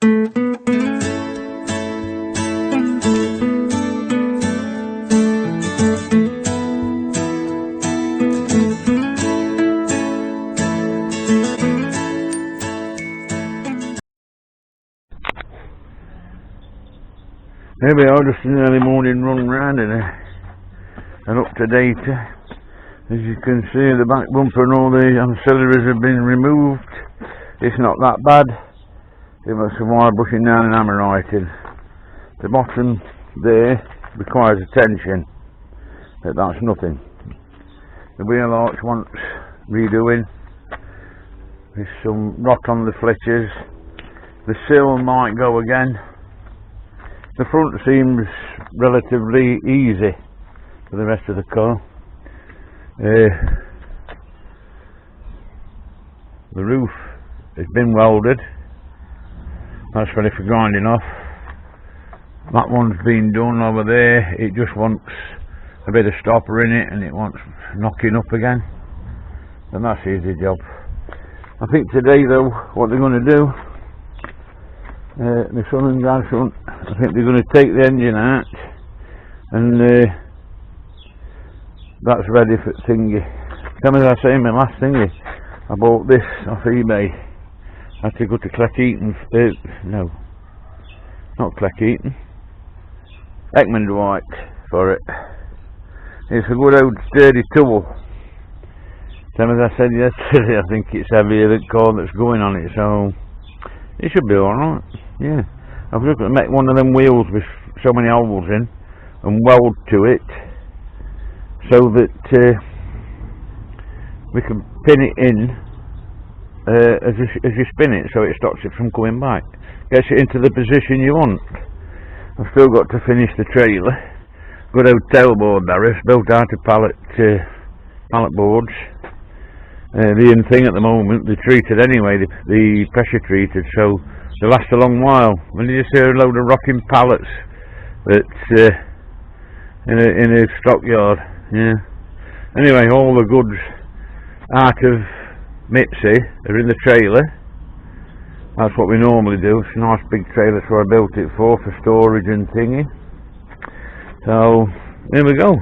Here we are, just an early morning run round and an up to date. As you can see, the back bumper and all the ancillaries have been removed. It's not that bad. It was some wire brushing down and hammer writing. The bottom there requires attention, but that's nothing. The wheel arch wants redoing. There's some rot on the flitches. The sill might go again. The front seems relatively easy for the rest of the car. The roof has been welded. That's ready for grinding off. That one's been done over there. It just wants a bit of stopper in it and it wants knocking up again. And that's an easy job. I think today though, what they're going to do, my son and grandson, I think they're going to take the engine out and that's ready for thingy. As I say in my last thingy, I bought this off eBay. I had to go to Cleckheaton, no, not Cleckheaton, Ekman Dwight for it. It's a good old sturdy tool. As I said yesterday, I think it's heavier than the car that's going on it, so it should be alright. Yeah, I've just got to make one of them wheels with so many holes in and weld to it so that we can pin it in as you spin it, so it stops it from coming back, gets it into the position you want. I've still got to finish the trailer. Good old tailboard barriers built out of pallet boards. The in thing at the moment, they're treated anyway, the pressure treated, so they last a long while. When you just hear a load of rocking pallets that's in a stockyard, yeah. Anyway, all the goods out of MITZI are in the trailer. That's what we normally do. It's a nice big trailer, so I built it for storage and thingy. So there we go.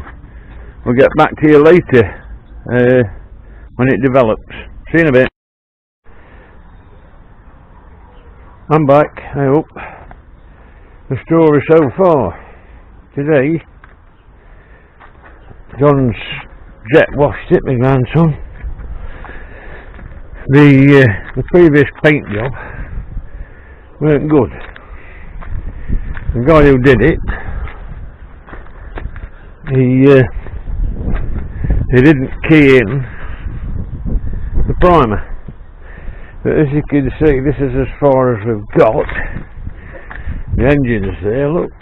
We'll get back to you later when it develops. See you in a bit. I'm back, I hope. The story so far today, John's jet washed it, my grandson. The previous paint job weren't good. The guy who did it, he didn't key in the primer. But as you can see, this is as far as we've got. The engine's there, look.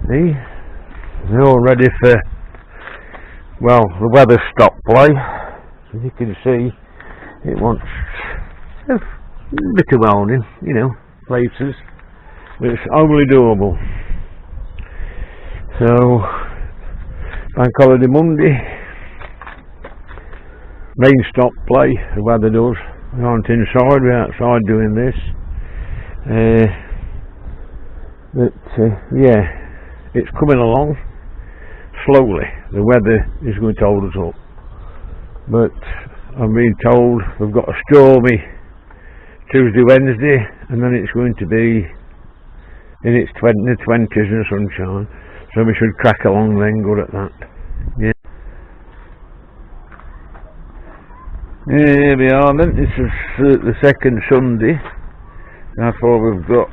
See? They're all ready for, well, the weather stop play. As you can see, it wants a bit of welding, you know, places. But it's only doable. So, Bank Holiday Monday. Rain stop play, the weather does. We aren't inside, we're outside doing this. Yeah, it's coming along slowly. The weather is going to hold us up. But I've been told we've got a stormy Tuesday, Wednesday, and then it's going to be in its 20s and sunshine. So we should crack along then, good at that. Yeah. Here we are then, this is the second Sunday. That's all we've got.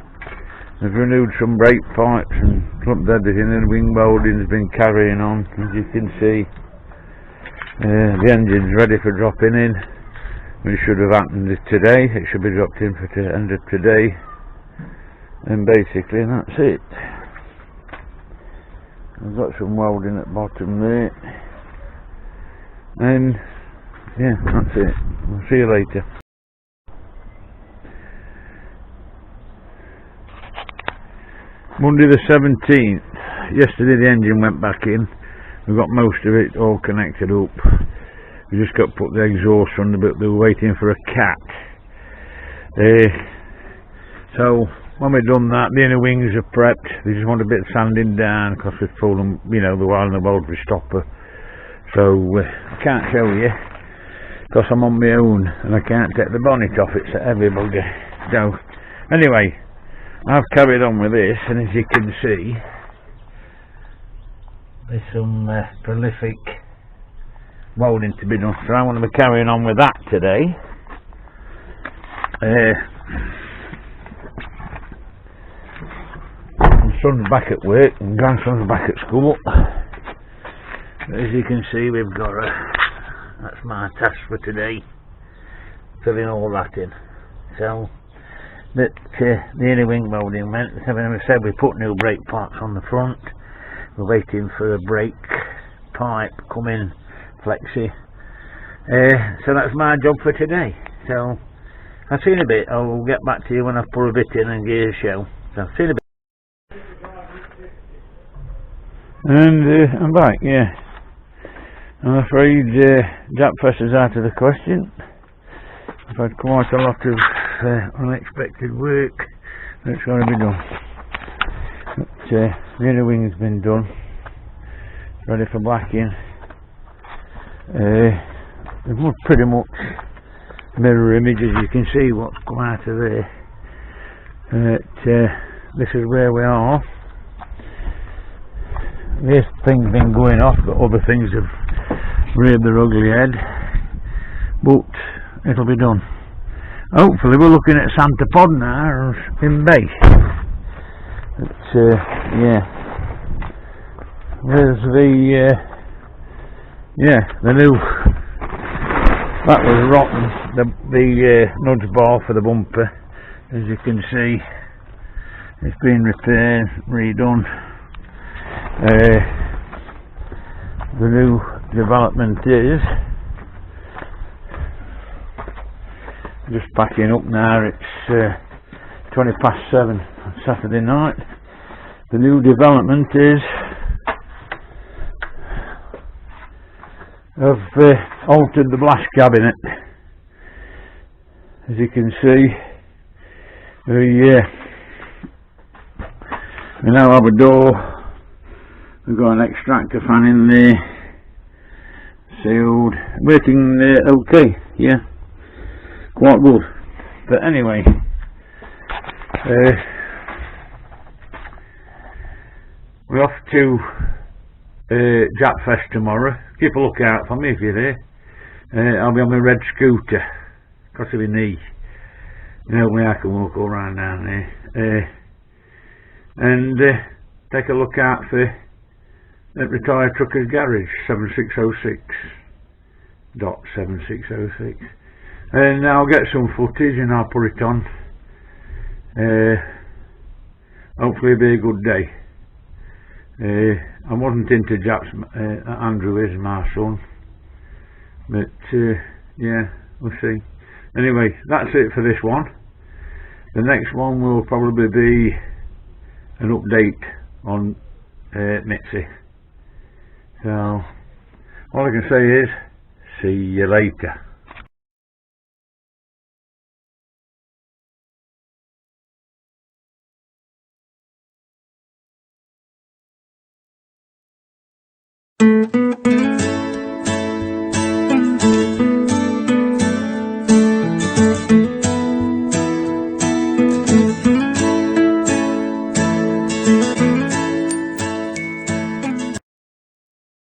We've renewed some brake pipes and plumped everything, and wing welding's been carrying on, as you can see. The engine's ready for dropping in. It should have happened today. It should be dropped in for the end of today. And basically that's it. I've got some welding at the bottom there. And yeah, that's it. I'll see you later. Monday the 17th. Yesterday the engine went back in. We've got most of it all connected up. We just got to put the exhaust on, but they were waiting for a cat. So when we've done that, the inner wings are prepped. They just want a bit of sanding down because we've pulled them, you know, the while in the weld stopper. So I can't show you because I'm on my own and I can't take the bonnet off. It's a heavy bugger. So anyway, I've carried on with this, and as you can see, there's some prolific welding to be done. So I'm going to be carrying on with that today. My son's back at work and grandson's back at school. But as you can see, we've got that's my task for today, filling all that in. So that the inner wing welding went. As I said, we put new brake parts on the front. We're waiting for a brake pipe coming, flexi. So that's my job for today. So I've seen a bit. I'll get back to you when I've put a bit in and give you a show. So I've seen a bit. And I'm back, yeah. I'm afraid Japfest is out of the question. I've had quite a lot of unexpected work that's got to be done. But the inner wing's been done, ready for blacking. It was pretty much mirror image, as you can see what's come out of there. This is where we are. This thing's been going off, but other things have reared their ugly head. But it'll be done. Hopefully we're looking at Santa Pod now in base. But yeah, there's the new, that was rotten, the nudge bar for the bumper. As you can see, it's been repaired, redone. The new development is just packing up now. It's 7:20 on Saturday night. The new development is I've altered the blast cabinet. As you can see, we now have a door. We've got an extractor fan in there, sealed, working okay, yeah, quite good. But anyway, we're off to Japfest tomorrow. Keep a look out for me if you're there. I'll be on my red scooter, because of my knee. You know, I can walk all around down there. And take a look out for at Retired Truckers Garage 7606.7606, and I'll get some footage and I'll put it on. Hopefully it'll be a good day. I wasn't into Japs, Andrew is my son, but yeah, we'll see. Anyway, that's it for this one. The next one will probably be an update on MITZI. So all I can say is see you later.